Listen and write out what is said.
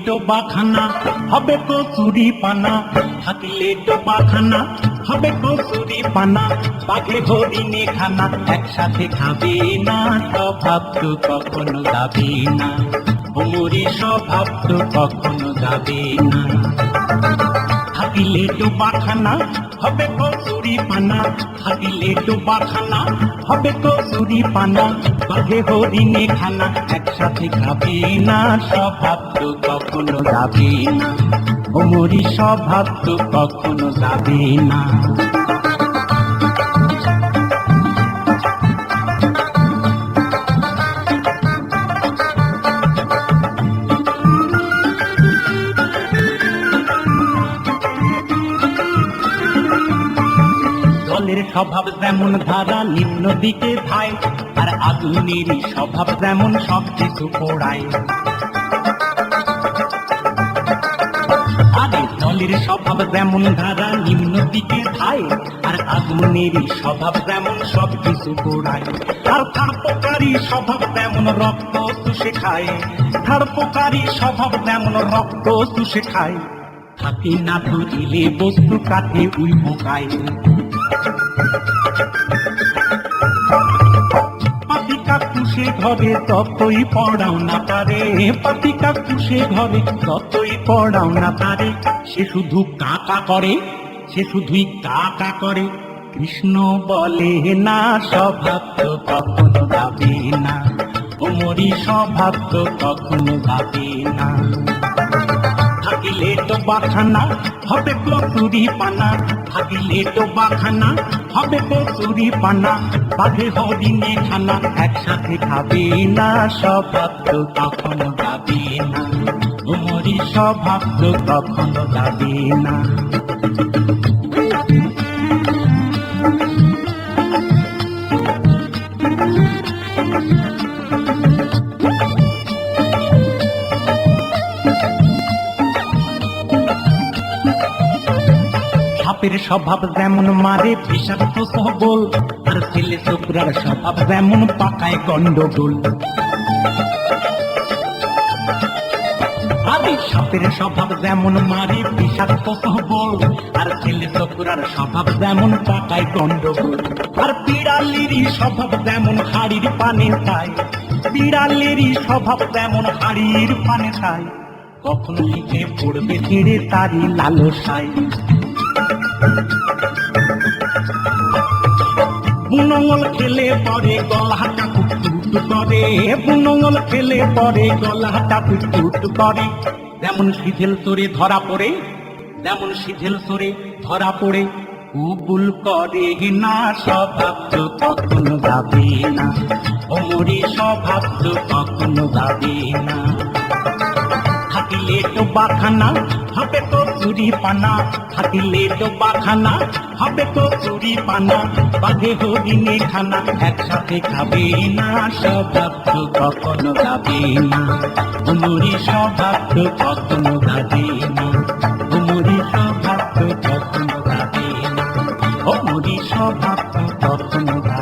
ডোবাখানা হবে কচুরি পানা, থাকিলে ডোবাখানা হবে কচুরি পানা, বাঘে হরিণে খানা একসাথে খাবে না, স্বভাব তো কখনো যাবে না, ওমরি স্বভাব তো কখনো যাবে না। থাকিলে ডোবাখানা হবে কচুরি পানা, থাকিলে ডোবাখানা হবে কচুরি পানা, বাঘে হরিণে খানা একসাথে খাবে না, স্বভাব তো কখনো যাবে না, ওমরি স্বভাব তো কখনো যাবে না। জলের স্বভাব যেমন ধারা নিম্ন দিকে ধায়, আর আগুনেরই স্বভাব যেমন সব কিছু পোড়ায়। আরে জলের স্বভাব যেমন ধারা নিম্ন দিকে ধায়, আর আগুনেরই স্বভাব যেমন সব কিছু পোড়ায়। আর থার্পকারী স্বভাব যেমন রক্ত চুষে খায়, থার্পকারী স্বভাব যেমন রক্ত চুষে খায়, থাকে না ধরিলে বস্তু কাঠে উই পোকায়। পাতি কাকুশে ঘরে ততই পড়াও না তারে, পাতি কাকুশে ঘরে ততই পড়াও না তারে, সে শুধু কাকা করে, সে শুধুই কাকা করে, কৃষ্ণ বলে না, স্বভাব তো কখনো যাবে না, ওমরি স্বভাব তো কখনো যাবে না। থাকিলে ডোবাখানা হবে কচুরি পানা, থাকিলে ডোবাখানা হবে কচুরি পানা, বাঘে হরিণে খানা একসাথে খাবে না, স্বভাব তো কখনো যাবে না, ওমরি স্বভাব তো কখনো যাবে না। সাপের স্বভাব যেমন মারে বিষাক্ত সবল, আর ছেলে ছোকরার স্বভাব যেমন পাকায় গন্ডগোল। আরে সাপের স্বভাব যেমন মারে বিষাক্ত সবল, আর ছেলে ছোকরার স্বভাব যেমন পাকায় গন্ডগোল। আর বিড়ালেরই স্বভাব যেমন হাড়ির পানে খায়, বিড়ালেরই স্বভাব যেমন হাড়ির পানে খায়, কখন লিখে পড়বে ছেড়ে তারই লালসায়। বুনঙ্গল খেলে পরে গলাটা কুটকুট করে, বুনঙ্গল খেলে পরে গলাটা কুটকুট করে, যেমন শিথিল সরে ধরা পড়ে, যেমন শিথিল সরে ধরা পড়ে, কুবুল করে না, স্বভাব তো কখনো যাবে না, ওমরি স্বভাব তো কখনো যাবে না। থাকিলে ডোবাখানা হবে কচুরি পানা, থাকিলে ডোবাখানা হবে কচুরি পানা, বাঘে হরিণে খানা একসাথে খাবে না, স্বভাব তো কখনো যাবে না, ওমরি স্বভাব তো কখনো যাবে না, ওমরি স্বভাব তো কখনো যাবে না, ওমরি স্বভাব তো কখনো যাবে না।